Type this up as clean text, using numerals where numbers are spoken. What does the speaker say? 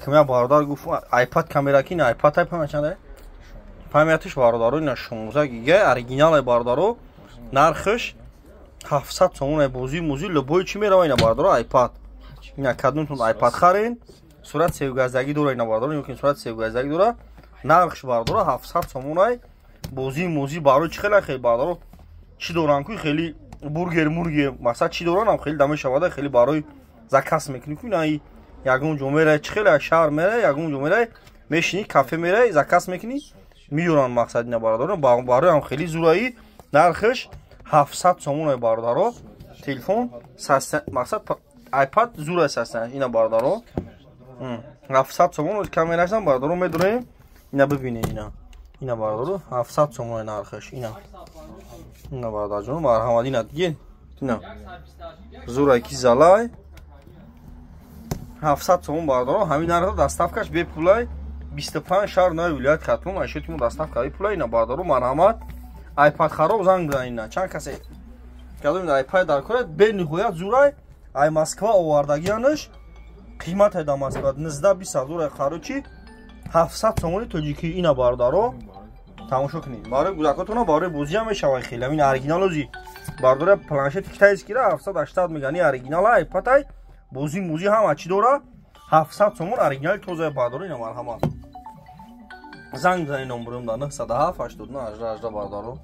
Камера бародар гуфт iPad камера ки не iPad памяти чанде? Памятиш бародаро ина 16 гига оригинал бародаро нархш 700 сомон бози музи любой чи мерава ина бародаро iPad. Ина каднутун iPad харин сурат севгаздагӣ дора ина бародаро ёки сурат севгаздагӣ дора нархш бародаро 700 сомон бози музи барои чи хеле бародаро чи доран ку хели бургер масад чи доран ам хели даме шавада хели барои заказ мекунӣ ку ина ягон ҷо мерай чи хеле шаҳр мерай ягон ҷо мерай мешини кафе мерай заказ мекунӣ миёран мақсад ина бародаро барои ам хели зураи нархш 700 сомон бародаро телефон мақсад iPad зура састан ина бародаро 700 сомон камерашдан бародаро медонем ина бибинед ина бародаро 700 сомон нархш ина бародарҷон марҳамат ина диге ина зура ки залай 700 сомон бародаро ҳамин нархда доставкаш бепулай 25 шаҳр наи вилояти хатлон ашотимо доставка бепулай ина бародаро марҳамат iPad хароб занг бизан ина чанд касе кадом iPad дар корад бениҳоят зурай ай Москва овардагиянаш қимате да Москва 19-20 зура харочи 700 сомони тоҷикӣ ина бародаро тамошо кунед барои гузакотона барои бозӣ ҳам мешавад хеле ин оригиналози бародаро планшети китайс кира 780 мегани оригинал iPad ай бозӣ музи ҳама чи дора 700 сомон оригинали тоза бародаро ина марҳамат занг бизанед номерам дар 907 89 18 бародаро